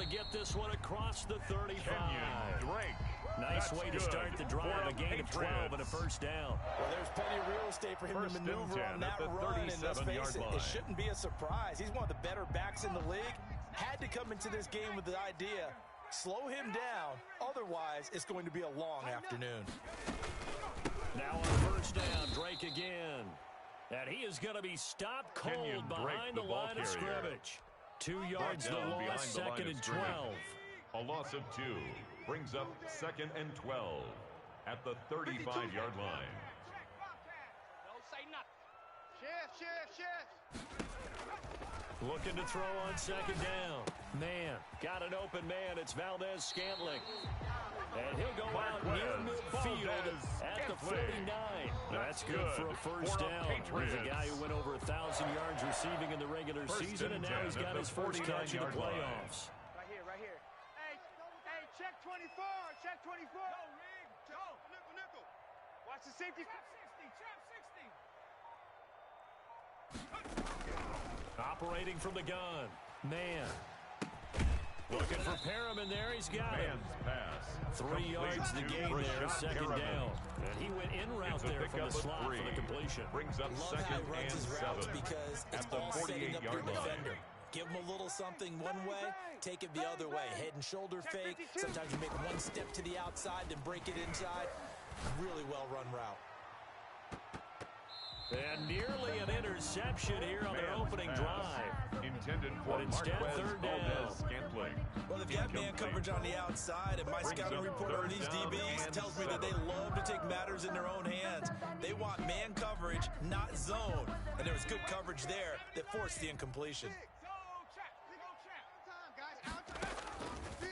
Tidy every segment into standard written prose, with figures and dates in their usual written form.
get this one across the 35. Drake. Nice way to start the drive. A gain of 12 and a first down. Well, there's plenty of real estate for him to maneuver on that run. And let's face it, it shouldn't be a surprise. He's one of the better backs in the league. Had to come into this game with the idea, slow him down. Otherwise, it's going to be a long afternoon. Now on first down, Drake again. And he is going to be stopped cold behind the line of scrimmage. 2 yards the loss, second and 12. A loss of 2 brings up second and 12 at the 35-yard line. Don't say nothing. Shift. Looking to throw on second down. Man, got an open man. It's Valdez-Scantling. And he'll go out near midfield at the 49. That's good for a first down. He's a guy who went over 1,000 yards receiving in the regular season, and now he's got his first catch in the playoffs. Right here. Hey, check 24. Check 24. Go, Rig. Go. Nickel. Watch the safety. Trap 60. Operating from the gun. Man. Looking for Perriman there. He's got him. Pass. 3 yards to gain there, second down. And he went in route there from the slot for the completion. Brings up second and 7 because it's all setting up your defender. Give him a little something one way, take it the other way. Head and shoulder fake. Sometimes you make one step to the outside, then break it inside. Really well-run route. And nearly an interception here on their opening drive. Intended for but instead, third down. Well, they've got man coverage on the outside, and my scouting report on these DBs tells me that they love to take matters in their own hands. They want man coverage, not zone. And there was good coverage there that forced the incompletion.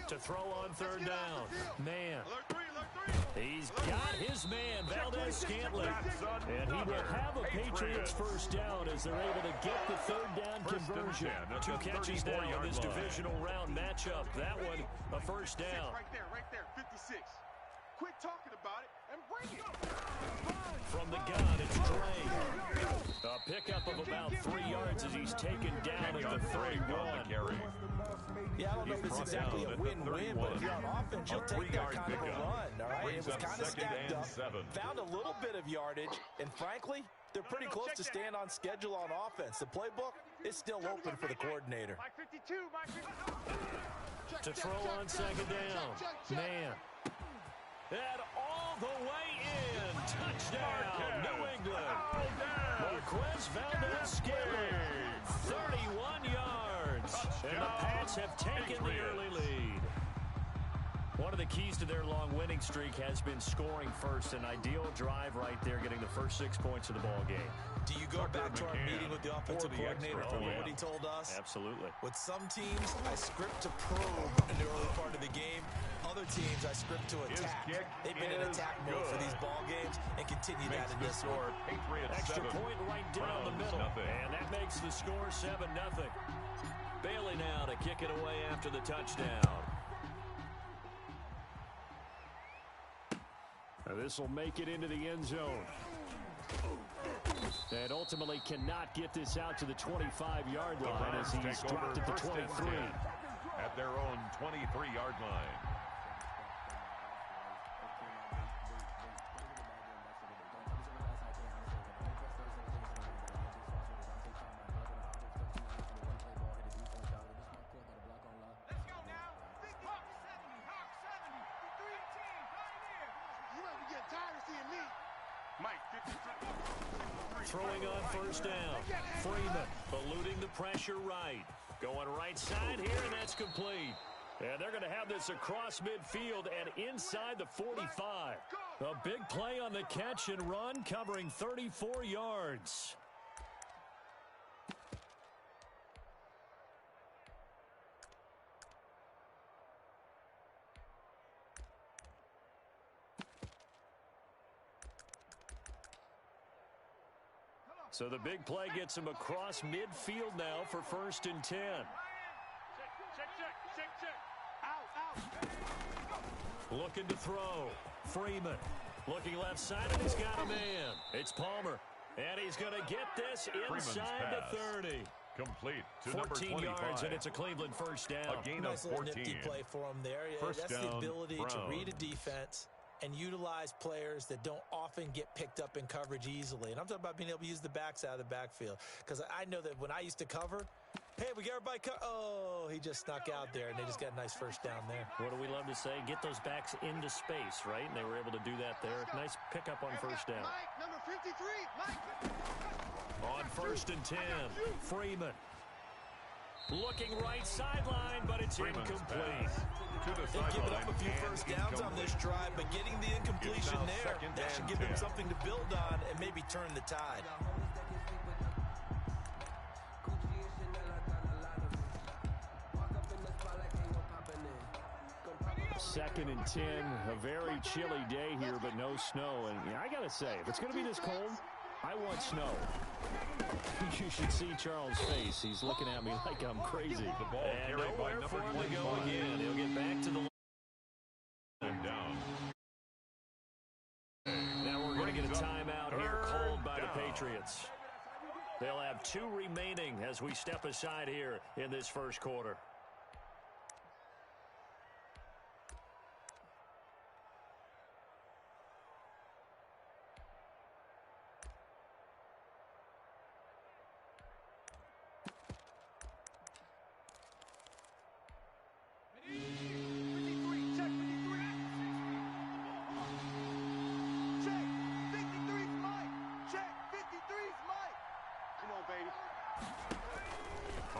To throw on third down. Man. He's got his man, Valdez-Scantling. And he will have a Patriots first down as they're able to get the third down conversion. 2 catches now in this divisional round matchup. That one, a first down. Right there, 56. Quit talking about it and bring it. From the gun, it's Drake. A pickup of about 3 yards as he's taken down at the 31. Yeah, I don't know if it's exactly a win-win, but if you're on offense, you'll take that kind of a run, all right? It was kind of stacked up, found a little bit of yardage, and frankly, they're pretty close to staying on schedule on offense. The playbook is still open for the coordinator. To throw on second down. Man. And all the way in. Touchdown, New England. Marquez Valdez-Scantling, 31 yards. And the Pats have taken the early lead. One of the keys to their long winning streak has been scoring first. An ideal drive right there, getting the first 6 points of the ball game. Do you go back to our meeting with the offensive coordinator for what he told us? Absolutely. With some teams, I script to probe in the early part of the game. Other teams, I script to attack. They've been in attack mode for these ball games and continue that in this one. Extra point right down the middle. And that makes the score 7-0. Bailey now to kick it away after the touchdown. This will make it into the end zone. And ultimately cannot get this out to the 25-yard line as he's dropped at the 23. At their own 23-yard line. Throwing on first down. Freeman eluding the pressure right. Going right side here, and that's complete. And they're going to have this across midfield and inside the 45. A big play on the catch and run, covering 34 yards. So the big play gets him across midfield now for 1st and 10. Check. Out. Looking to throw. Freeman looking left side, and he's got a man. It's Palmer. And he's going to get this inside the 30. Complete to number 14 25. yards, and it's a Cleveland first down. A gain Nice of little 14. nifty play for him there. First That's down, the ability to read a Browns. defense and utilize players that don't often get picked up in coverage easily. And I'm talking about being able to use the backs out of the backfield. Because I know that when I used to cover, hey, we got everybody oh, he just snuck out there, and they just got a nice first down there. What do we love to say? Get those backs into space, right? And they were able to do that there. Nice pickup on first down. Mike, number 53, Mike. On first and 10, Freeman. Looking right sideline, but it's incomplete. To the They've given up a few sideline first and downs on this incomplete. drive, but getting the incompletion It's now there, second that should and give them 10. something to build on and maybe turn the tide. Second and 10, a very chilly day here, but no snow. And I got to say, if it's going to be this cold, I want snow. You should see Charles' face. He's looking at me like I'm crazy. The ball And carried by nowhere number for him to go 25. again. He'll get back to the line. And down. Now we're going to get a timeout here called by the down. Patriots. They'll have 2 remaining as we step aside here in this first quarter.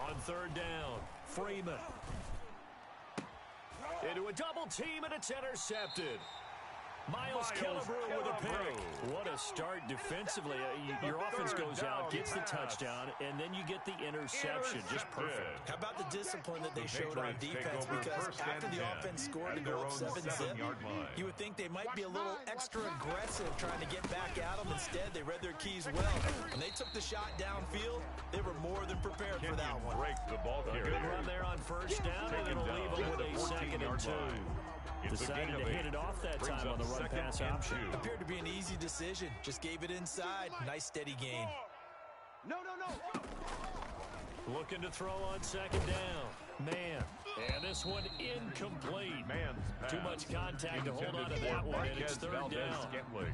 On third down, Freeman. Into a double team, and it's intercepted. Miles Killebrew with a pick. What a start defensively. Your offense goes out, gets the touchdown, and then you get the interception. Just perfect. How about the discipline that they showed on defense? Because after the offense scored to go up 7-zip, you would think they might be a little extra aggressive trying to get back at them. Instead, they read their keys well. When they took the shot downfield, they were more than prepared for that one. Break the ball A carrier. good run there on first down, and it'll leave them with a second and 2. Decided to hit it off that time on the run pass option. Appeared to be an easy decision. Just gave it inside. Nice steady gain. No. Looking to throw on second down. Man. And this one incomplete. Man's pass. Too much contact to hold on to that one, and it's third down.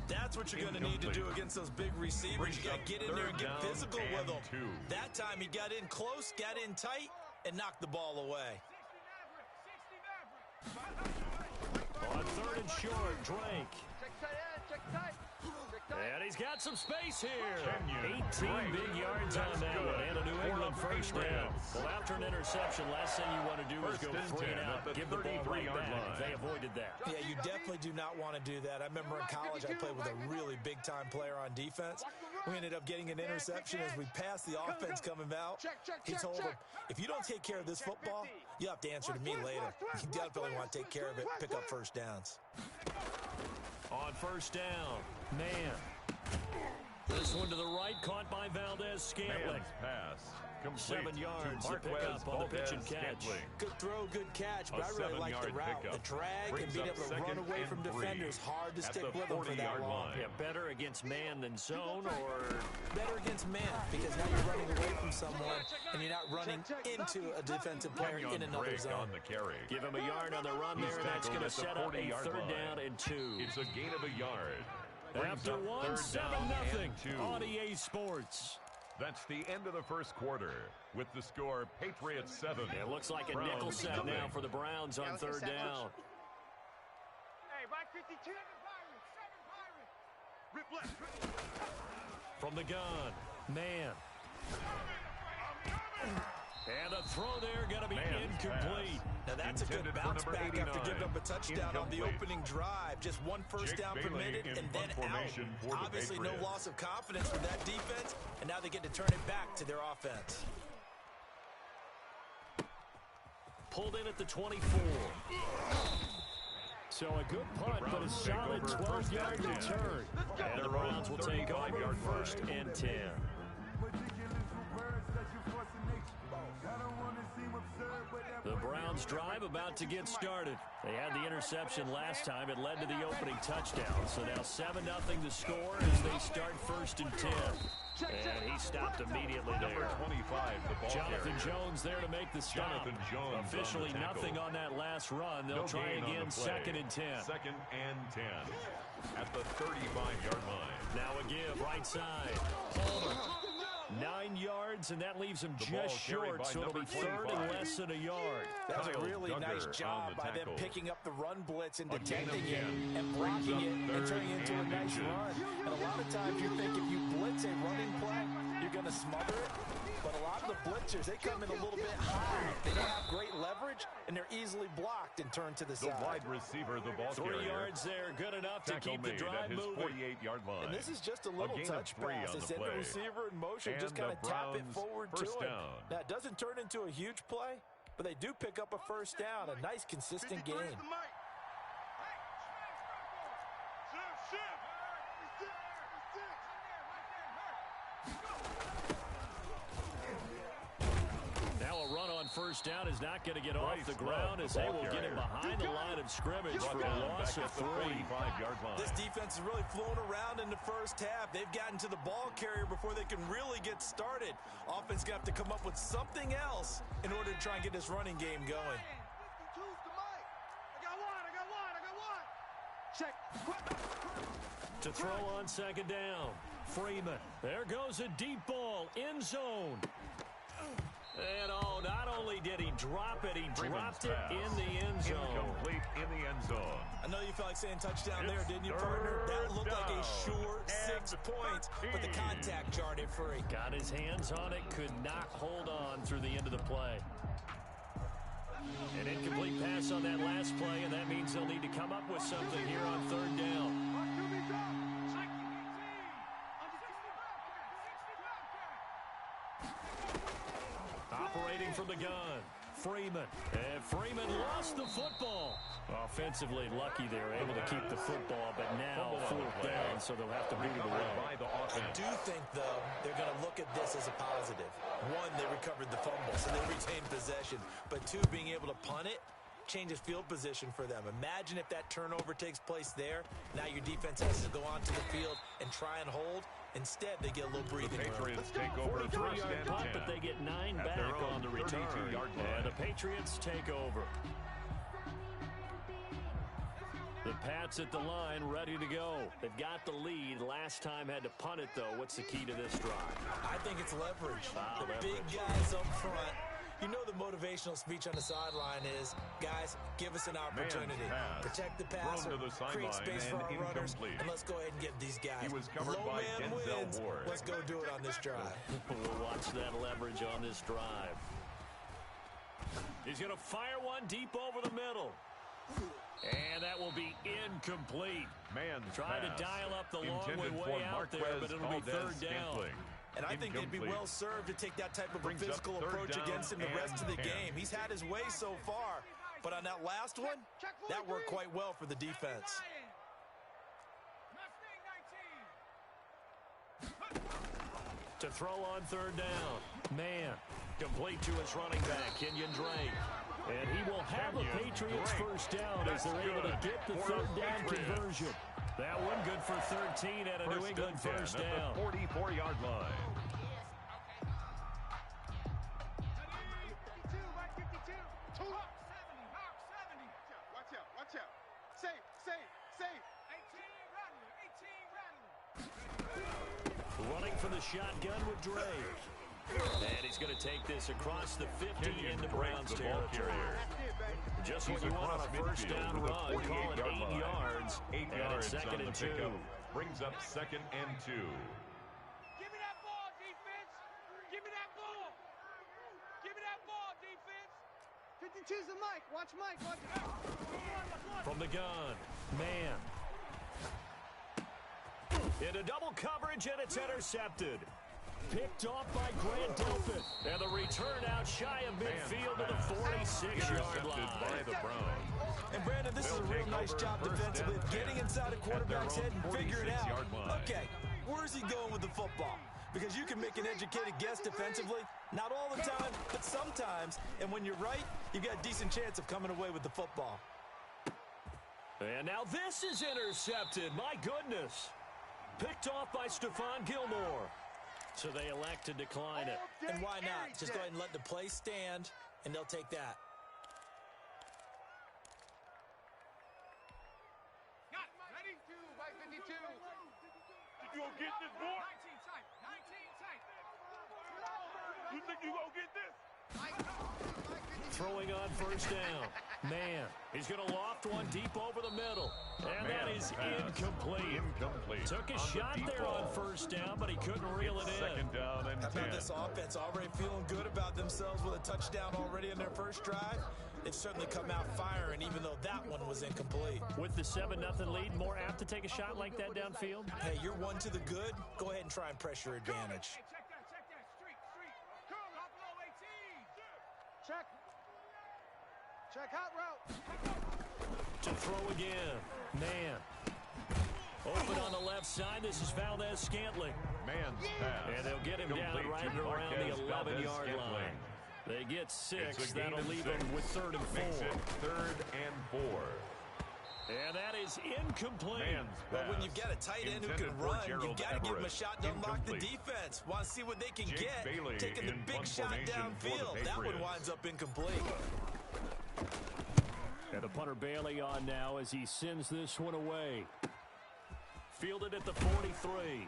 That's what you're going to need to do against those big receivers. You got to get in there and get physical with them. That time he got in close, got in tight, and knocked the ball away. On third and short, Drake. Check tight end, check tight. And he's got some space here. Kenyon 18 Drake. big yards on that good. one, and a New England For the first down. Patriots. Well, after an interception, last thing you want to do is First go and 3 and 10 out. at the Give the ball right 33-yard back. line. They avoided that. Yeah, you definitely do not want to do that. I remember in college I played with a really big-time player on defense. We ended up getting an interception as we passed the offense coming out. He told him, if you don't take care of this football, you have to answer to me later. You definitely want to take care of it, pick up first downs. On first down, man. This one to the right, caught by Valdez-Scantling. Man's pass. Complete 7 yards to to pick up on the pitch and catch. Good throw, good catch, but A I really like the 7-yard route. pickup. The drag and Brings being up able to run second away and from 3 defenders. Hard to at stick the with them for that 40-yard long. line. Yeah, better against man than zone, or Better against man, because now you're running away from someone and you're not running into a defensive player in another Drake zone. on the carry. give him a yard on the run He's there, and that's tackled going to at the set up a 40-yard third line. down and 2. It's a gain of a yard. Brings After up one, third down 7-0 and 2. on EA Sports. That's the end of the first quarter with the score Patriots 7. It looks like a Browns nickel set nothing. now for the Browns on third down. Hey, Mike 52. Rip left. From the gun, man. And a throw there going to be Man's incomplete. Now that's a good Intended for bounce number back after 89. giving up a touchdown on the Incomplete. opening drive. Just one first Jake down per Bailey minute in and then punt out. formation for the Obviously no Patriots. loss of confidence with that defense, and now they get to turn it back to their offense. Pulled in at the 24. So a good punt, but a Browns take solid over 12-yard first and 10. return. At And the their own Browns will take over 35-yard first line. and 10. The Browns drive about to get started. They had the interception last time. It led to the opening touchdown. So now 7-0 the score as they start first and 10. And he stopped immediately there. Number 25, the ball Jonathan carrier. Jones there to make the stop. Jonathan Jones Officially on the tackle. nothing on that last run. They'll No try gain on again, the play. 2nd and 10. 2nd and 10 at the 35-yard line. Now a give, right side. 9 yards, and that leaves him The just ball short, carried by so it'll be number 3rd and 25. less than a yard. That's a Kyle really nice Duggar job on the by them tackle. picking up the run blitz and A gain of detecting it 10. and Brings blocking up it and 3rd turning it into a and nice inches. run. And a lot of times you think if you blitz a running play, you're going to smother it. But a lot of the blitzers, they come in a little bit high. They don't have great leverage, and they're easily blocked and turned to the The side. wide receiver, the ball 3 carrier. yards there, good enough to Tackle keep the made drive at his moving. 48-yard line. And this is just a little gain of touch 3 pass. on They the send the play. receiver in motion, And just kind the of tap it Browns forward to first him. down. Now, it doesn't turn into a huge play, but they do pick up a first down, a nice, consistent gain. Now a run on first down is not going to get off Bryce the ground Love, as the they ball will get him carrier. behind the line of scrimmage Brought for a down loss back of at the 3. 45-yard line. This defense has really flown around in the first half. They've gotten to the ball carrier before they can really get started. Offense got to come up with something else in order to try and get this running game going. Check. To throw on 2nd down. Freeman. There goes a deep ball. End zone. And not only did he drop it, he dropped it pass. in the end zone. Incomplete in the end zone. I know you felt like saying touchdown It's there, didn't you, partner? That third looked like a down sure and 6 points, but the 15. contact jarred it free. Got his hands on it, could not hold on through the end of the play. An incomplete pass on that last play, and that means they'll need to come up with something here on 3rd down. Operating from the gun, Freeman. And Freeman lost the football. Offensively lucky they're able to keep the football, but now 4th down, so they'll have to boot it away. By the I offense. do think, though, they're going to look at this as a positive. 1, they recovered the fumble, so they retained possession. But 2, being able to punt it changes field position for them. Imagine if that turnover takes place there. Now your defense has to go onto the field and try and hold. Instead, they get a little breathing The room. Patriots take over 43-yard first punt, and 10. but they get 9 At back their own on the return. 32-yard line. And the Patriots take over. The Pats at the line, ready to go. They've got the lead. Last time had to punt it, though. What's the key to this drive? I think it's leverage. The leverage. big guys up front. You know the motivational speech on the sideline is, guys, give us an opportunity. pass. Protect the Thrown passer, to the create sideline space for and our runners, incomplete. and let's go ahead and get these guys. He was covered Low by man Denzel wins. Ward. Let's go do it on this drive. We'll watch that leverage on this drive. He's going to fire one deep over the middle. And that will be incomplete. Man Trying to dial up the long way out there, but it'll be 3rd down. And I think they'd be well served to take that type of a Brings up physical 3rd approach down against him the rest of the and 10. game. He's had his way so far, but on that last one, that worked quite well for the defense. To throw on 3rd down. Man, complete to his running back, Kenyon Drake. And he will have the Patriots first down as they're able to get the 3rd down conversion. That one good for 13 at a New England first down. At the 44-yard line. Watch out. Safe. Running from the shotgun with Drake. And he's going to take this across the 50 into Browns territory. Just what you want on a first down run. Call it 8 yards. 8 And yards it's 2nd on the and 2. pickup. Brings up 2nd and 2. Give me that ball, defense. Give me that ball. Give me that ball, defense. 52's the Mike. Watch Mike. Watch it. From the gun. Man. Into double coverage, and it's intercepted. Picked off by Grant Delpit. And the return out shy of midfield to the 46-yard line. By the Browns. And Brandon, this is a real nice job defensively of getting inside a quarterback's head and figuring out, okay, where's he going with the football? Because you can make an educated guess defensively, not all the time, but sometimes. And when you're right, you've got a decent chance of coming away with the football. And now this is intercepted. My goodness. Picked off by Stephon Gilmore. So they elect to decline it. And why not? Just go ahead and let the play stand, and they'll take that. Got it. Ready? 2 by 52. You gonna get this, boy? 19 tight. 19 tight. You think you gonna get this? Throwing on first down. Man, he's going to loft one deep over the middle. And that is incomplete. Took a shot there on first down, but he couldn't reel it in. Second down and How 10. about this offense already feeling good about themselves with a touchdown already in their first drive? They've certainly come out firing, even though that one was incomplete. With the 7-0 lead, more apt to take a shot like that downfield? Hey, you're one to the good. Go ahead and try and press your advantage. Hey, check that. Street. Drop below 18. Check. Check hot route. To throw again. Man. Open on the left side. This is Valdez-Scantling. Man's pass. And they'll get him down Complete right to around the Marquez 11-yard Valdez-Scantling. line. They get 6. It's a gain That'll of leave 6. them with 3rd and 4. Makes it 3rd and 4. And that is incomplete. Man's Well, when pass. you've got a tight end who Intended can for run, Gerald you've got to give him a Everett. shot to unlock the Incomplete. defense. Want to see what they can Jake get. Bailey Taking the in big punt shot formation for the downfield. That one Patriots. winds up incomplete. And the punter Bailey on now as he sends this one away. Fielded at the 43.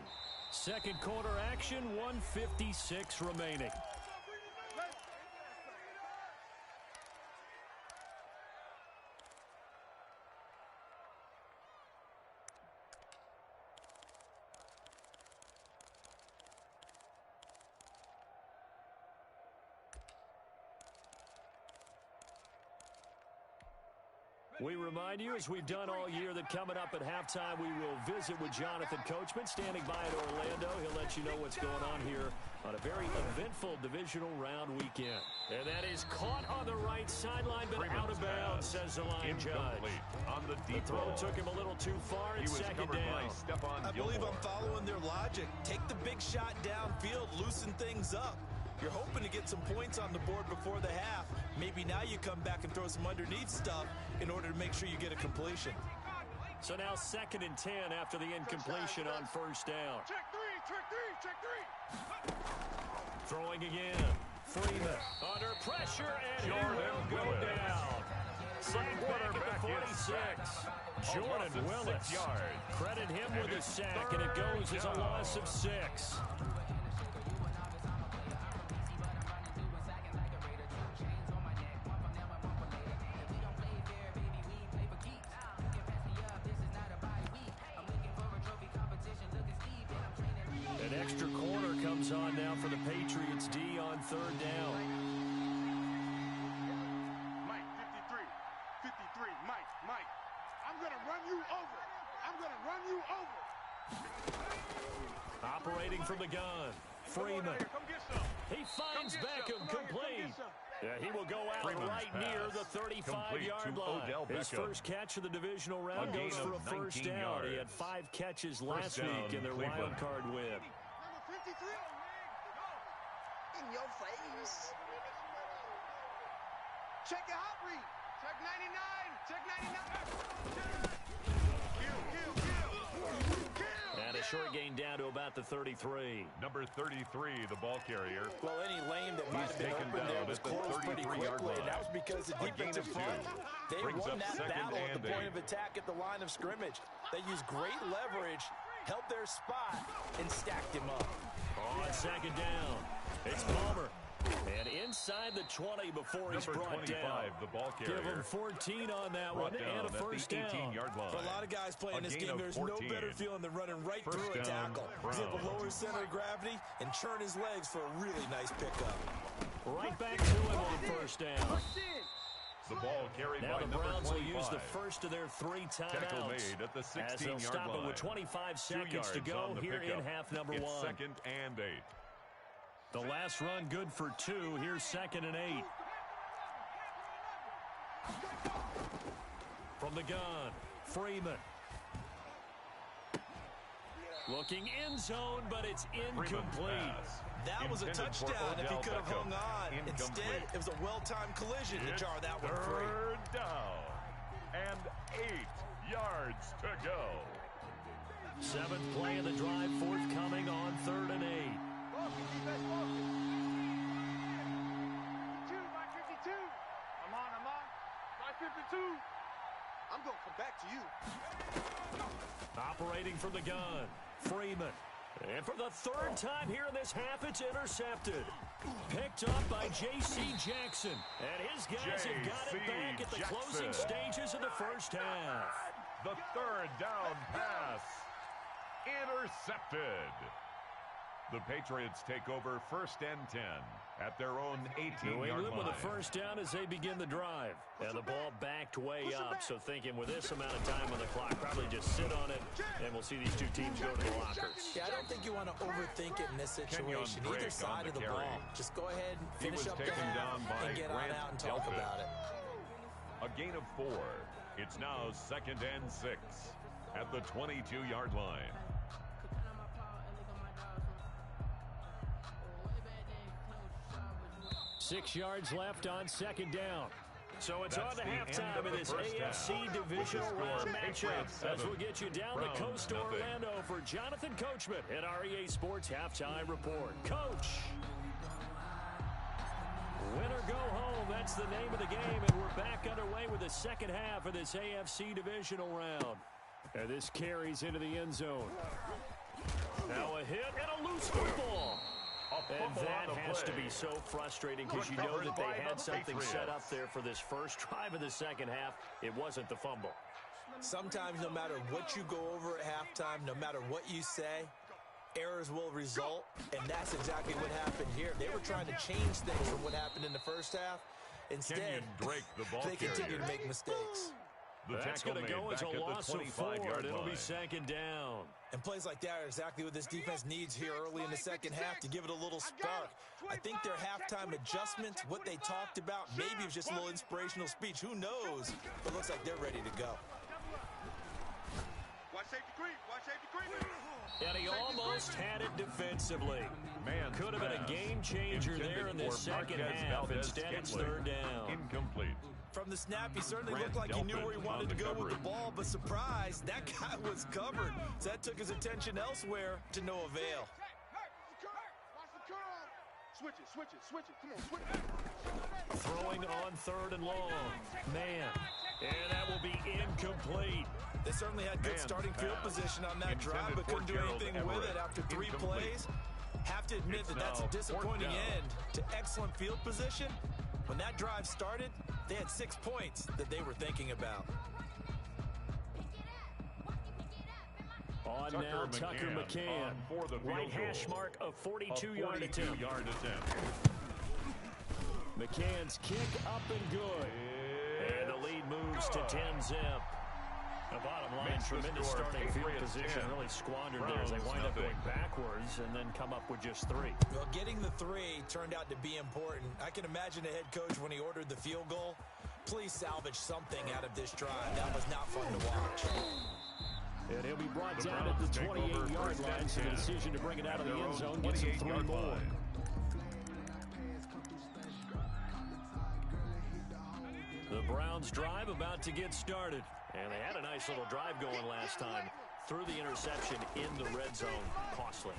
Second quarter action, 1:56 remaining. We remind you, as we've done all year, that coming up at halftime, we will visit with Jonathan Coachman, standing by in Orlando. He'll let you know what's going on here on a very eventful divisional round weekend. And that is caught on the right sideline, but out of bounds, says the line judge. On the The deep throw ball. took him a little too far. He It's was second covered by down. Stephon I believe Gilmore. I'm following their logic. Take the big shot downfield, loosen things up. You're hoping to get some points on the board before the half. Maybe now you come back and throw some underneath stuff in order to make sure you get a completion. So now 2nd and 10 after the incompletion on first down. Check three. Throwing again. Freeman under pressure, and he Jordan will go Willis. down. Sack back at the 46. Jordan Willis. 6 yards. Credit him And with a it's sack, and it third goes as a down. loss of 6. An extra corner comes on now for the Patriots D on 3rd down. Mike, 53, Mike. I'm gonna run you over. Operating from the gun. Freeman. Come get some. He finds Beckham complete. Yeah, he will go out Freeman's right pass. near the Complete 35-yard to line. Odell His Beckham. first catch of the divisional round A goes gain for of a first 19 down. He had yards. 5 catches last down, week in their Cleveland. wild card win. Number 53. In your face. Check your hot read. Check 99. And a short gain down to about the 33. Number 33, the ball carrier. Well, any lane that might have been taken open there down was at the closed pretty 33-yard quickly, and line. that was because the A gain defensive of front, 2. they Brings won up that second battle at the and point 8. of attack at the line of scrimmage. They used great leverage, held their spot, and stacked him up. On 2nd down, it's Palmer. And inside the 20 before he's Number brought 25, down. the ball carrier. Give him 14 on that one Brought down and a at first the down. 18-yard line. For a lot of guys playing A this gain game, of there's 14. no better feeling than running right First through a down, tackle. He's at the Browns. lower center of gravity and churn his legs for a really nice pickup. Right back to him on first down. The ball carried Now by the number Browns 25. will use the first of their 3 Tackle timeouts. made at the As they'll 16-yard stop line. it with 25 2 seconds to yards go on the here pickup. in half number It's 1. 2nd and 8. The last run good for 2. Here's 2nd and 8. From the gun, Freeman. Looking end zone, but it's incomplete. That was a Intended for touchdown if he Odell could have hung Beckham. on. Instead, Incomplete. it was a well-timed collision to It's jar that one free. 3rd down and 8 yards to go. 7th play of the drive forthcoming on 3rd and 8. 2. I'm going to come back to you. Operating from the gun, Freeman. And for the third time here in this half, it's intercepted. Picked up by J.C. Jackson. And his guys have got it back at the closing stages of the first half. The third down pass. Intercepted. The Patriots take over 1st and 10 at their own 18-yard line. New England with a first down as they begin the drive. And the ball backed way up, so thinking with this amount of time on the clock, probably just sit on it, and we'll see these two teams go to the lockers. Yeah, I don't think you want to overthink it in this situation. Either side of the ball. Just go ahead and finish up the half and get on out and talk about it. A gain of 4. It's now 2nd and 6 at the 22-yard line. 6 yards left on 2nd down. So it's on to halftime of this AFC divisional round matchup as we'll get you down the coast to Orlando for Jonathan Coachman at our EA Sports Halftime Report. Coach, win or go home, that's the name of the game, and we're back underway with the second half of this AFC divisional round. And this carries into the end zone. Now a hit and a loose football. And that has to be so frustrating because you know that they had something set up there for this first drive of the second half. It wasn't the fumble. Sometimes no matter what you go over at halftime, no matter what you say, errors will result, and that's exactly what happened here. They were trying to change things from what happened in the first half. Instead, they continue to make mistakes. That's going to go as a loss of 4, and it'll be 2nd down. And plays like that are exactly what this defense needs here early in the second half to give it a little spark. I think their halftime adjustments, what they talked about, maybe it was just a little inspirational speech. Who knows? But it looks like they're ready to go. Watch safety creep. Watch safety creep. And he almost had it defensively. Man, could have been a game changer there in the second half. Instead, it's 3rd down. Incomplete. From the snap, he certainly looked like he knew where he wanted to go with the ball, but surprise, that guy was covered. So that took his attention elsewhere to no avail. Switch it. Come on, switch it. Throwing on 3rd and long. Man, and that will be incomplete. They certainly had good starting field position on that drive, but couldn't do anything with it after 3 plays. Have to admit that that's a disappointing end to excellent field position. When that drive started, they had 6 points that they were thinking about. On now, Tucker McCann. Right hash mark of 42-yard attempt. McCann's kick up and good. And the lead moves to 10-zip. The bottom line, tremendous starting field position, really squandered there as they wind up going backwards and then come up with just 3. Well, getting the 3 turned out to be important. I can imagine the head coach when he ordered the field goal. Please salvage something out of this drive. That was not fun to watch. And he'll be brought down at the 28-yard line, so the decision to bring it out of the end zone gets him 3 more. The Browns drive about to get started. And they had a nice little drive going last time. Threw the interception in the red zone. Costly.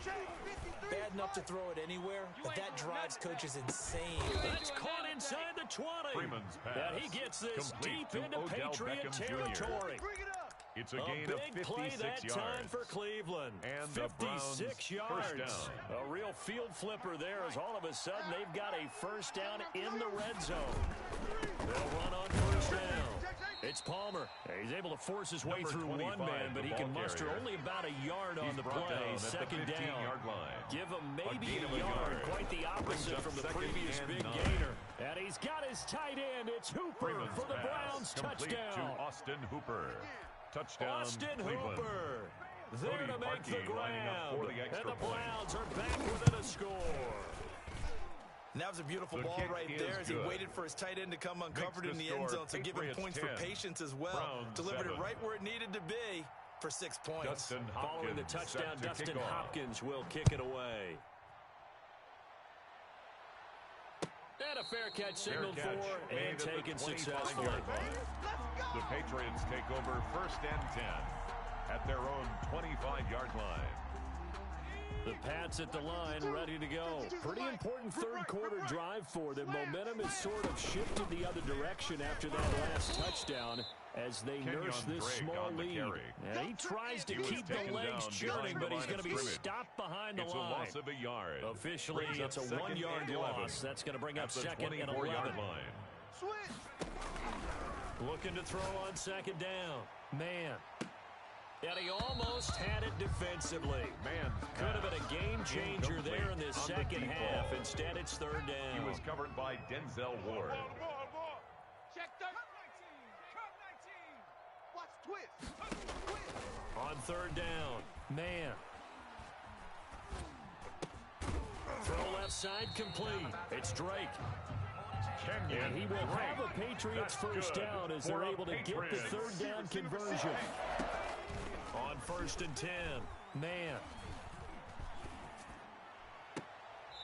Bad enough to throw it anywhere, but that drives coaches insane. That's caught inside the 20. And he gets this deep into Patriot territory. It's a gain of 56 play that yards. time for Cleveland. And 56 yards. A real field flipper there as all of a sudden they've got a first down in the red zone. They'll run on first down. It's Palmer. He's able to force his way through one man, but he can muster only about a yard on the play. 2nd down. Give him maybe a yard. Quite the opposite from the previous big gainer. And he's got his tight end. It's Hooper for the Browns. Touchdown. To Austin Hooper. Touchdown, Austin Cleveland. Hooper there to make the grab. And the Browns are back within a score. And that was a beautiful ball right there as he waited for his tight end to come uncovered in the end zone. So give him points for patience as well. Delivered it right where it needed to be for 6 points. Following the touchdown, Dustin Hopkins will kick it away. And a fair catch signaled for and taken successfully. The Patriots take over 1st and 10 at their own 25-yard line. The Pats at the line, ready to go. Pretty important third quarter drive for them. Momentum has sort of shifted the other direction after that last touchdown as they nurse this small lead. And he tries to keep the legs churning, but he's going to be stopped behind the line. It's a loss of a yard. Officially, it's a 1-yard loss. That's going to bring up second and 11. Looking to throw on second down. Man. And he almost had it defensively. Man, could have been a game changer there in this second half. Instead, it's third down. He was covered by Denzel Ward. Check 13. Watch twist. On third down, man. Throw left side complete. It's Drake. And he will have a Patriots first down as they're able to get the third down conversion. On first and 10, man.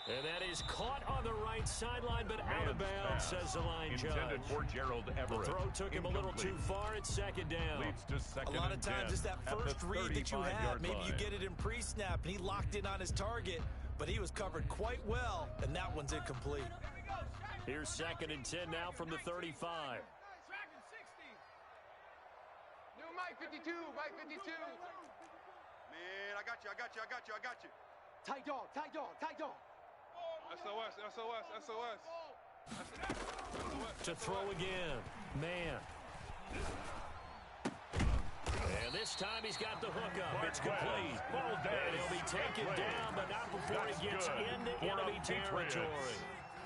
And that is caught on the right sideline, but out of bounds, says the line judge. Intended for Gerald Everett. The throw took him a little too far. It's second down. Leads to second a lot of times, it's that first read that you have. Maybe you get it in pre-snap, and he locked in on his target, but he was covered quite well, and that one's incomplete. Here's second and 10 now from the 35. New Mike 52, Mike 52. Man, I got you. Tight dog. SOS. To throw again. Man. And this time he's got the hook up. It's complete. And he'll be taken down, but not before he gets into enemy territory.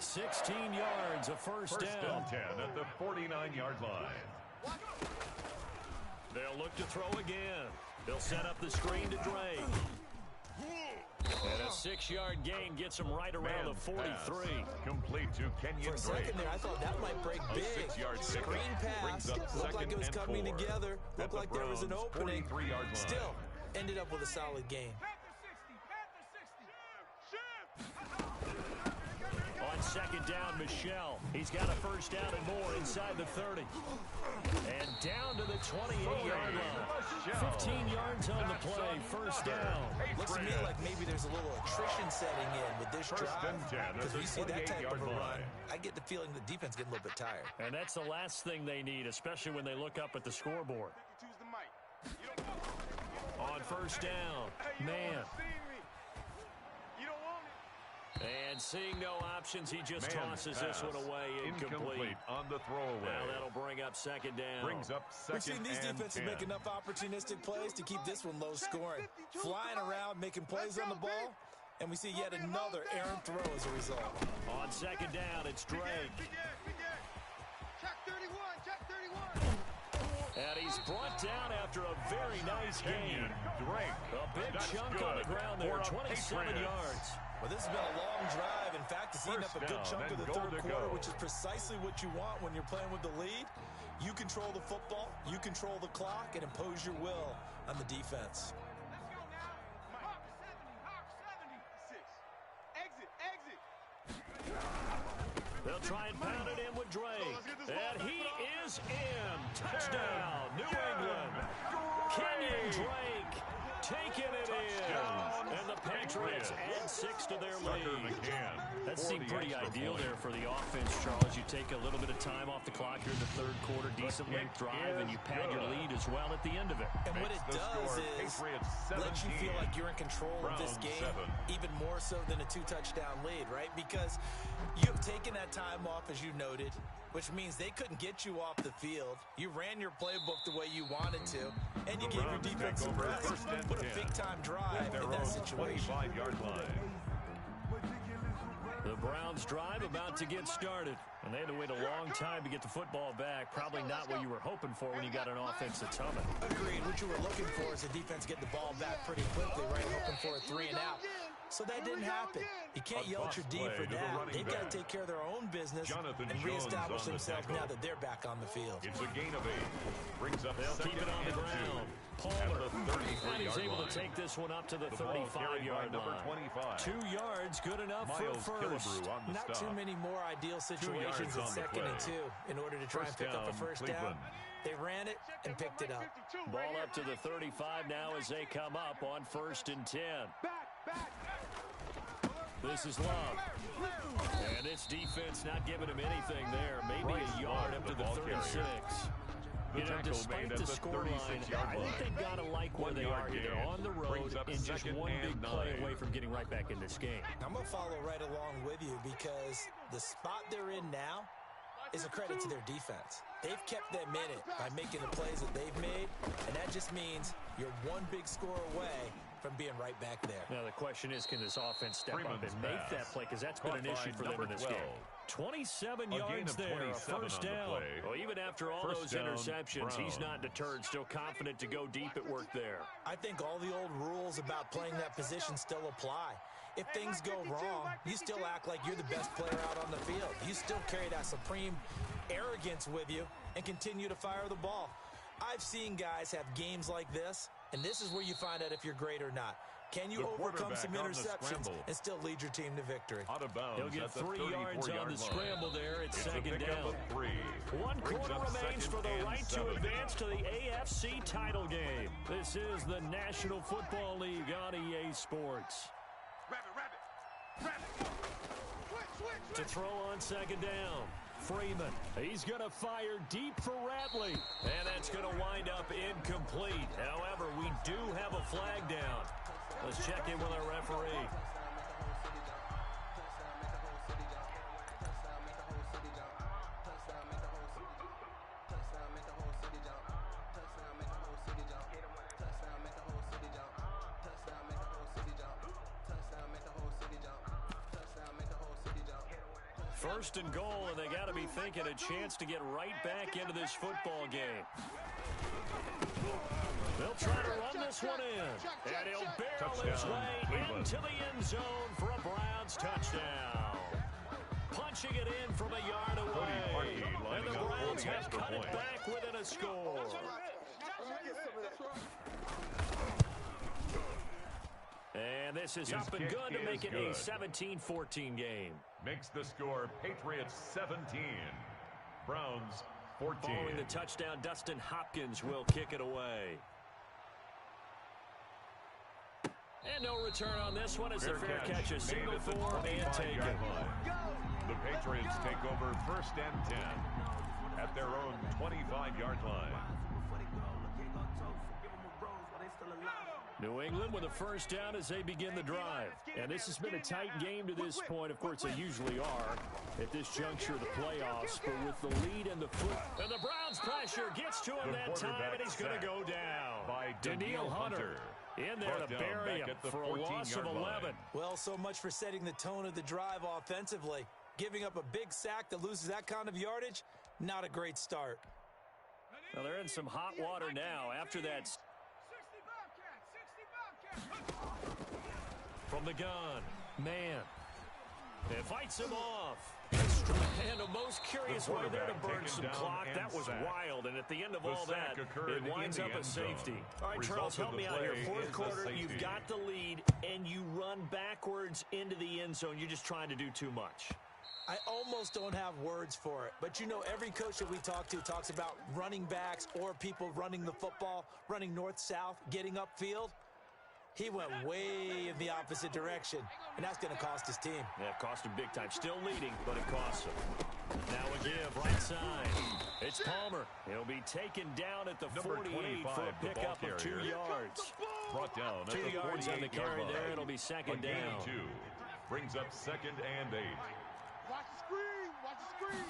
16 yards, a first down. First and 10 at the 49-yard line. They'll look to throw again. They'll set up the screen to Drake. And a 6-yard gain gets him right around the 43. Complete to Kenyon Drake. For a second there, I thought that might break big. 6-yard Screen pass. Looked like it was coming together. Looked like there was an opening. Still, ended up with a solid gain. On second down, Michelle. He's got a first down and more inside the 30. And down to the 28-yard line. 15 yards on the play. First down. Looks to me like maybe there's a little attrition setting in with this drive. Because we see that type of a run, I get the feeling the defense getting a little bit tired. And that's the last thing they need, especially when they look up at the scoreboard. On first down, man. And seeing no options, he just tosses this one away, incomplete. On the throwaway. Now that'll bring up second down. Brings up second. We've seen these defenses make enough opportunistic plays to keep this one low scoring. Flying around, making plays on the ball, and we see yet another errant throw as a result. On second down, it's Drake. Check 31. And he's brought down after a very nice gain. Drake. A big chunk on the ground there, 27 yards. Well, this has been a long drive. In fact, it's eaten up a good chunk of the third quarter, which is precisely what you want when you're playing with the lead. You control the football, you control the clock, and impose your will on the defense. Let's go now. Hawk 70. Exit. They'll try and pound it in with Drake. And he is in. Touchdown, New England. Kenyon Drake taking it in. And the Patriots add 6 to their lead. That seemed pretty ideal there for the offense, Charles. You take a little bit of time off the clock here in the third quarter, decent length drive, and you pad your lead as well at the end of it. And what it does is let you feel like you're in control of this game, even more so than a 2-touchdown lead, right? Because you've taken that time off, as you noted, which means they couldn't get you off the field. You ran your playbook the way you wanted to, and you gave your defense some rest. What a big-time drive in that situation. 25-yard line. The Browns drive about to get started. And they had to wait a long time to get the football back. Probably not what you were hoping for when you got an offense that's humming. Agreed. What you were looking for is the defense getting the ball back pretty quickly, right? Hoping for a 3-and-out. So that didn't happen. You can't yell at your D for that. They've got to take care of their own business and reestablish themselves now that they're back on the field. It's a gain of 8. Brings up They'll keep it on the ground. Palmer, and he's able to take this one up to the 35-yard line. 2 yards, good enough for a first. Not too many more ideal situations at 2nd and 2 in order to try and pick up a first down. They ran it and picked it up. Ball up to the 35 now as they come up on 1st and 10. This is Love. And this defense not giving him anything there. Maybe a yard up to the 36. Despite the scoreline, I think they've got to like where they are here. They're on the road and just one big play away from getting right back in this game. I'm going to follow right along with you because the spot they're in now is a credit to their defense. They've kept them in it by making the plays that they've made, and that just means you're one big score away from being right back there. Now the question is, can this offense step up and make that play? Because that's been an issue for them in this game. 27 yards there, a first down. Well, even after all those interceptions, he's not deterred, still confident to go deep at work there. I think all the old rules about playing that position still apply. If things go wrong, you still act like you're the best player out on the field. You still carry that supreme arrogance with you and continue to fire the ball. I've seen guys have games like this, and this is where you find out if you're great or not. Can you overcome some interceptions and still lead your team to victory? Out of bounds. He'll get 3 yards on the scramble there. It's second down. 1 quarter remains for the right to advance to the AFC title game. This is the National Football League on EA Sports. To throw on second down. Freeman. He's going to fire deep for Ratley. And that's going to wind up incomplete. However, we do have a flag down. Let's check in with our referee. First and goal, and they got to be thinking a chance to get right back into this football game. They'll try to run this one in, and he'll barrel his way into the end zone for a Browns touchdown. Punching it in from a yard away, and the Browns have cut it back within a score. And this is up and good to make it a 17-14 game. Makes the score Patriots 17, Browns 14. Following the touchdown, Dustin Hopkins will kick it away. And no return on this one as a fair catch, a single for and taken. The Patriots take over first and 10 at their own 25-yard line. New England with a first down as they begin the drive. And this has been a tight game to this point. Of course, they usually are at this juncture of the playoffs. But with the lead in the foot, and the Browns pressure gets to him that time, and he's going to go down. By Danielle Hunter in there to bury him for a loss of 11. Well, so much for setting the tone of the drive offensively. Giving up a big sack that loses that kind of yardage, not a great start. Well, they're in some hot water now after that. From the gun, man. It fights him off. And a most curious way there to burn some clock. That was wild, and at the end of all that, it winds up a safety. All right, Charles, help me out here. Fourth quarter, you've got the lead, and you run backwards into the end zone. You're just trying to do too much. I almost don't have words for it, but you know every coach that we talk to talks about running backs or people running the football, running north-south, getting upfield. He went way in the opposite direction, and that's going to cost his team. Yeah, it cost him big time. Still leading, but it costs him. Now a give, right side. It's Palmer. He'll be taken down at the 48 for a pickup of 2 yards. Brought down 2 yards on the carry there. It'll be second down. 2 brings up second and 8. Watch the screen. Watch the screen.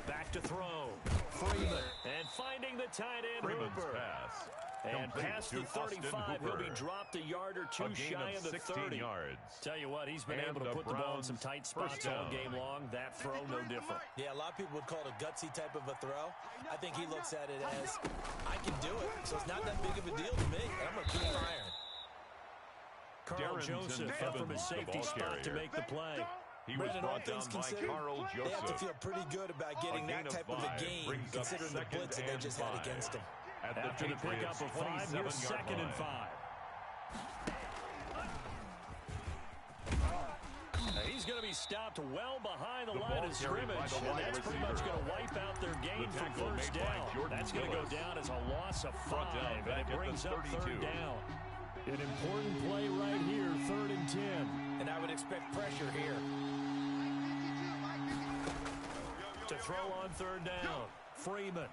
Back to throw. Freeman. And finding the tight end, Hooper. Pass. And past the 35, he'll be dropped a yard or two shy of the 30. Yards. Tell you what, he's been able to put the ball in some tight spots all game long. That throw, no different. Yeah, a lot of people would call it a gutsy type of a throw. I think he looks at it as, I can do it. So it's not that big of a deal to me. I'm going to keep firing. Carl Joseph up from his safety spot to make the play. He was brought down by Carl Joseph. They have to feel pretty good about getting that type of a game, considering the blitz that they just had against him. After the pickup of 5, here's second and 5. He's going to be stopped well behind the line of scrimmage, and that's pretty much going to wipe out their gain from first down. That's going to go down as a loss of 5, and it brings up third down. An important play right here, 3rd and 10. And I would expect pressure here. To throw on 3rd down, Freeman.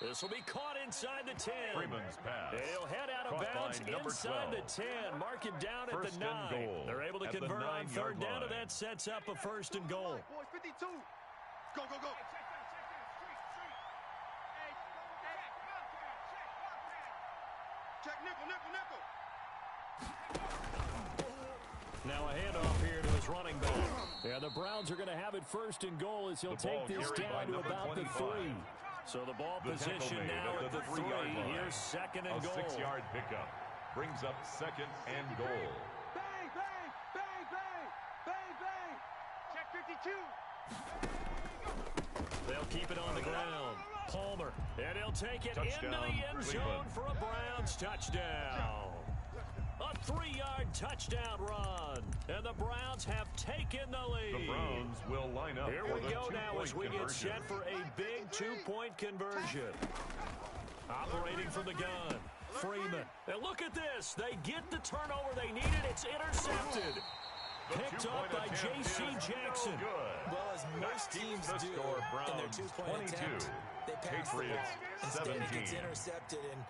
This will be caught inside the 10. Freeman's pass. He'll head out of bounds inside the 10. Mark him down at the 9. They're able to convert on 3rd down, and that sets up a 1st and goal. Boys, 52. Go, go, go. Check nickel, nickel, nickel. Now a handoff here to his running back. Yeah, the Browns are going to have it 1st and goal as he'll take this down to about the 3. So the ball position now at the 3. Here's 2nd and goal. A 6-yard pickup brings up 2nd and goal. Bang, bang, bang, bang, bang, bang. Check 52. They'll keep it on the ground. Palmer, and he'll take it Touchdown, into the end zone for a Browns touchdown. A 3-yard touchdown run, and the Browns have taken the lead. The Browns will line up Here for we the go now as we get conversion. set for a big 2-point conversion. Operating from the gun, Freeman. And look at this. They get the turnover they needed. It's intercepted. Picked up by J.C. Jackson. Well, as most teams do in their 2-point attempt, they pass the ball. Instead, it gets intercepted. And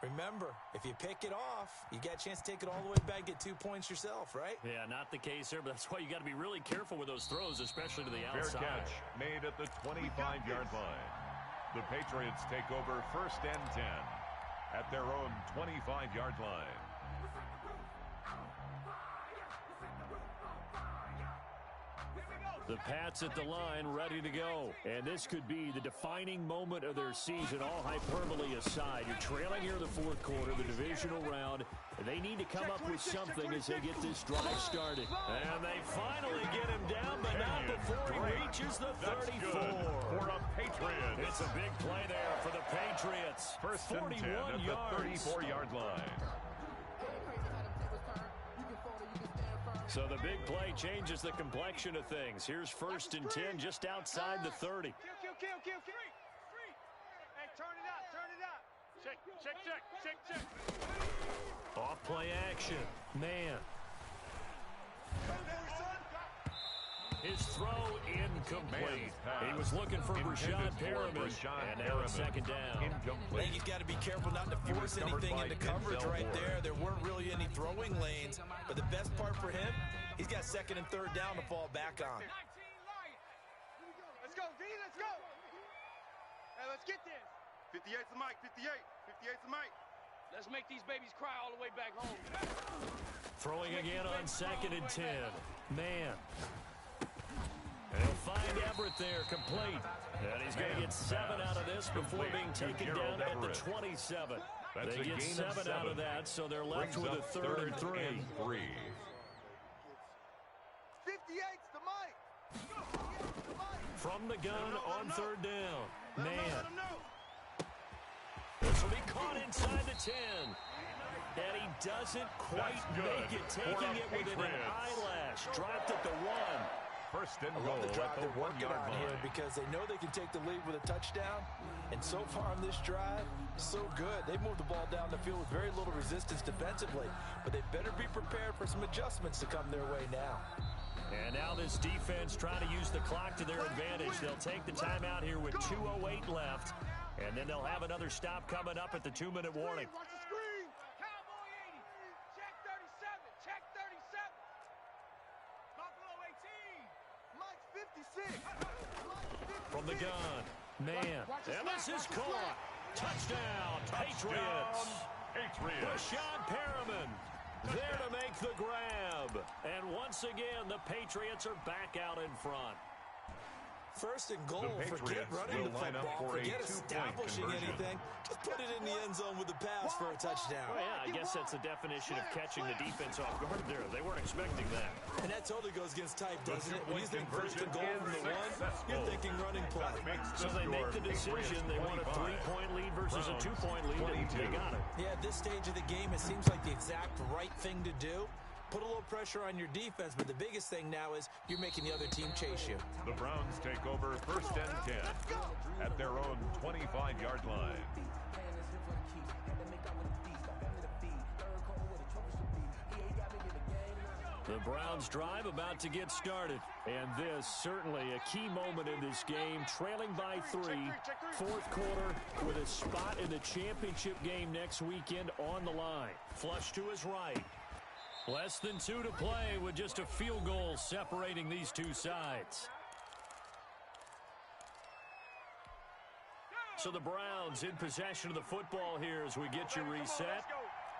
remember, if you pick it off, you got a chance to take it all the way back, get 2 points yourself, right? Yeah, not the case here, but that's why you got to be really careful with those throws, especially to the outside. Fair catch made at the 25-yard line. The Patriots take over 1st and 10 at their own 25-yard line. The Pats at the line, ready to go. And this could be the defining moment of their season, all hyperbole aside. You're trailing here in the 4th quarter, the divisional round. And they need to come up with something as they get this drive started. And they finally get him down, but not before he reaches the 34. For a Patriot. It's a big play there for the Patriots. 1st and 10 at the 34-yard line. So the big play changes the complexion of things. Here's 1st and 10 just outside the 30. Kill. Hey, turn it up. Check. Off play action. Man. His throw incomplete. He was looking for Brashad Perriman, and now it's 2nd down. I think he's got to be careful not to force anything into coverage right there. There weren't really any throwing lanes, but the best part for him, he's got 2nd and 3rd down to fall back on. Let's go, D, let's go. Hey, let's get this. 58's the mic, 58's the mic. Let's make these babies cry all the way back home. Throwing again on 2nd and 10. Man. And he'll find Everett there, complete. And he's going to get 7 out of this before being taken down at the 27. They get 7 out of that, so they're left with a 3rd and 3. 58's the mic. From the gun on 3rd down. Man. This will be caught inside the 10. And he doesn't quite make it, taking it within an eyelash. Dropped at the 1. 1st and I goal love the drive at the they're working 1-yard on here line. because they know they can take the lead with a touchdown. And so far on this drive, so good. They've moved the ball down the field with very little resistance defensively. But they better be prepared for some adjustments to come their way now. And now this defense trying to use the clock to their advantage. They'll take the timeout here with 2:08 left. And then they'll have another stop coming up at the 2-minute warning. Watch the screen. Cowboy 80. Check 37. Check 37. Buffalo 18. Mike 56. From the gun. Man. And this is caught. Touchdown, Patriots. Brashad Perriman there to make the grab. And once again, the Patriots are back out in front. 1st and goal, forget running the football, forget establishing anything. Just put it in the end zone with the pass for a touchdown. Oh, yeah, I guess that's the definition of catching the defense off guard there. They weren't expecting that. And that totally goes against type, doesn't it? When you think 1st and goal from the 1, you're thinking running play. So they make the decision. They want a 3-point lead versus a 2-point lead, and they got it. Yeah, at this stage of the game, it seems like the exact right thing to do. put a little pressure on your defense, but the biggest thing now is you're making the other team chase you. The Browns take over first and 10 at their own 25-yard line. The Browns drive about to get started. And this certainly a key moment in this game. Trailing by 3, fourth quarter with a spot in the championship game next weekend on the line. Flush to his right. Less than 2 to play with just a field goal separating these two sides. So the Browns in possession of the football here as we get you reset.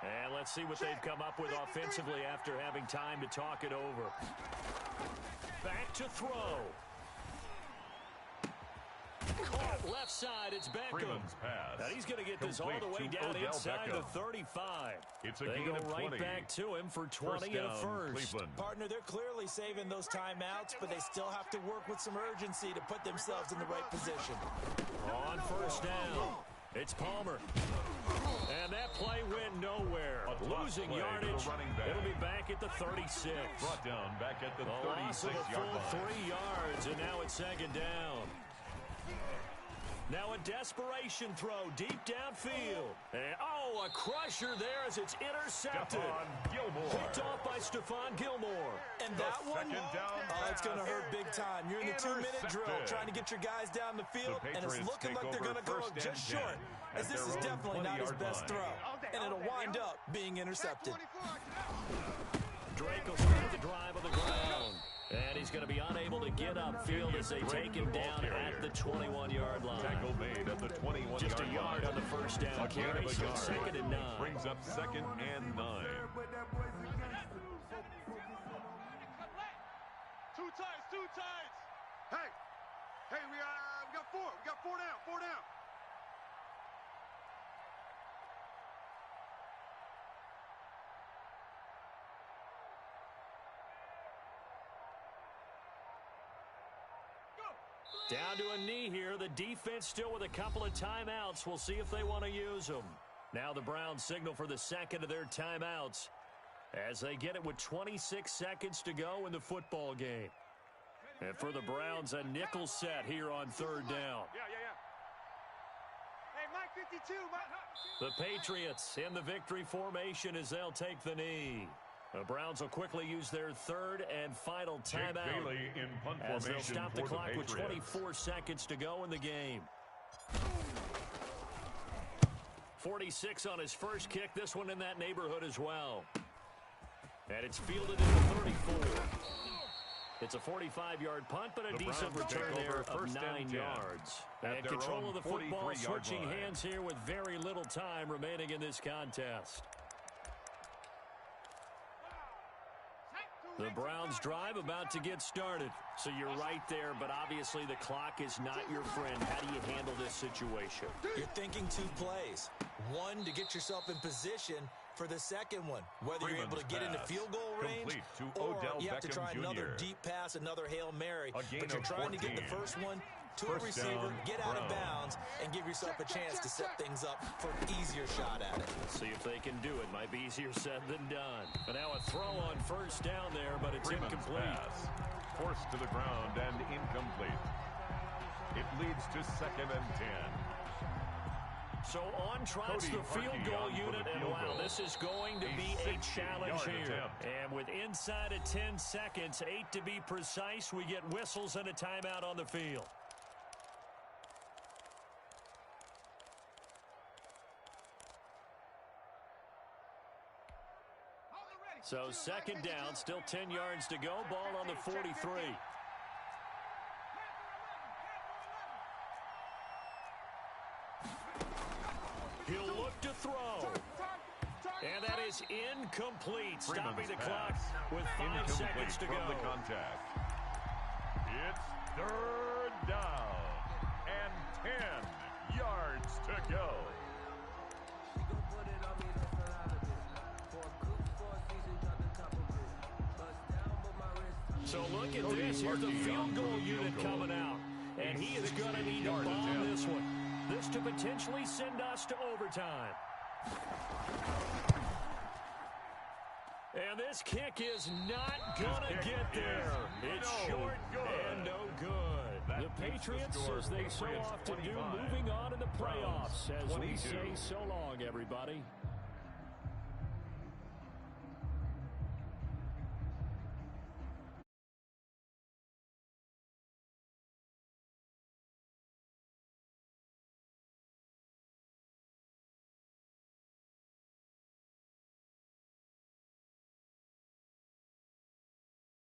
And let's see what they've come up with offensively after having time to talk it over. Back to throw. Caught left side, it's Beckham. Now he's going to get this all the way down inside the 35. They go right back to him for 20 and a first. Partner, they're clearly saving those timeouts, but they still have to work with some urgency to put themselves in the right position. On first down, it's Palmer. And that play went nowhere. Losing yardage. It'll be back at the 36. Brought down back at the 36-yard line. Loss of a full 3 yards, and now it's second down. Now a desperation throw deep downfield. And, a crusher there as it's intercepted. Picked off by Stephon Gilmore. And that one, it's going to hurt big time. You're in the 2-minute drill trying to get your guys down the field, and it's looking like they're going to go just short, as this is definitely not his best throw. And it'll wind up being intercepted. Drake will start the drive on the ground. And he's going to be unable to get upfield as they take him down at the 21-yard line. Tackle made at the 21-yard line. Just a yard on the first down carry, so second and 9. Brings up second and 9. Two tights. Hey, we got 4. We got 4 down. Down to a knee here. The defense still with a couple of timeouts. We'll see if they want to use them. Now the Browns signal for the second of their timeouts as they get it with 26 seconds to go in the football game. And for the Browns, a nickel set here on third down. Hey, Mike 52, The Patriots in the victory formation as they'll take the knee. The Browns will quickly use their third and final timeout as they'll stop the clock with 24 seconds to go in the game. 46 on his first kick. This one in that neighborhood as well. And it's fielded in the 34. It's a 45-yard punt, but a decent return there of 9 yards. And control of the football switching hands here with very little time remaining in this contest. The Browns drive about to get started. So you're right there, but obviously the clock is not your friend. How do you handle this situation? You're thinking 2 plays. One, to get yourself in position for the second one. Whether you're able to get into field goal range or you have to try another deep pass, another Hail Mary. But you're trying to get the first one to a receiver, get out of bounds, and give yourself a chance to set things up for an easier shot at it. See if they can do it. Might be easier said than done. But now a throw on first down there, but it's incomplete. Forced to the ground and incomplete. It leads to second and 10. So on trots the field goal unit, and wow, this is going to be a challenge here. And with inside of 10 seconds, 8 to be precise, we get whistles and a timeout on the field. So second down, still 10 yards to go, ball on the 43. He'll look to throw. And that is incomplete, stopping the clock with 5 seconds to go. From the contact. It's third down and 10 yards to go. So look at this. Here's the field goal unit coming out. And he is going to need to bomb this one. This to potentially send us to overtime. And this kick is not going to get there. It's short and no good. The Patriots, as they so often do, moving on in the playoffs. As we say so long, everybody.